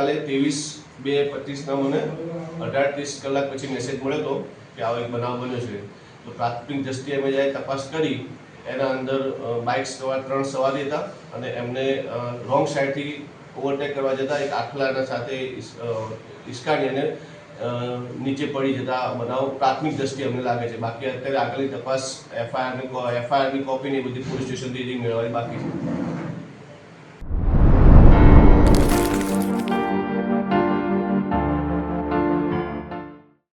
ગઈકાલે 23/2/25 મને 18:30 કલાક પછી મેસેજ મળ્યો હતો કે આવો એક બનાવ બન્યો છે। તો પ્રાથમિક દ્રષ્ટિએ અમે જ્યારે તપાસ કરી એના અંદર બાઇક સવાર 3 સવારી હતા અને એમને રોંગ સાઈડથી ઓવરટેક કરવા જતાં એક આખલાના સાથે ઈસકાની અને નીચે પડી જતા બનાવ પ્રાથમિક દ્રષ્ટિએ અમને લાગે છે। બાકી અત્યારે આગળની તપાસ એફઆઈઆરની કોપીની બધી પોલીસ સ્ટેશનથી મેળવવાની બાકી છે।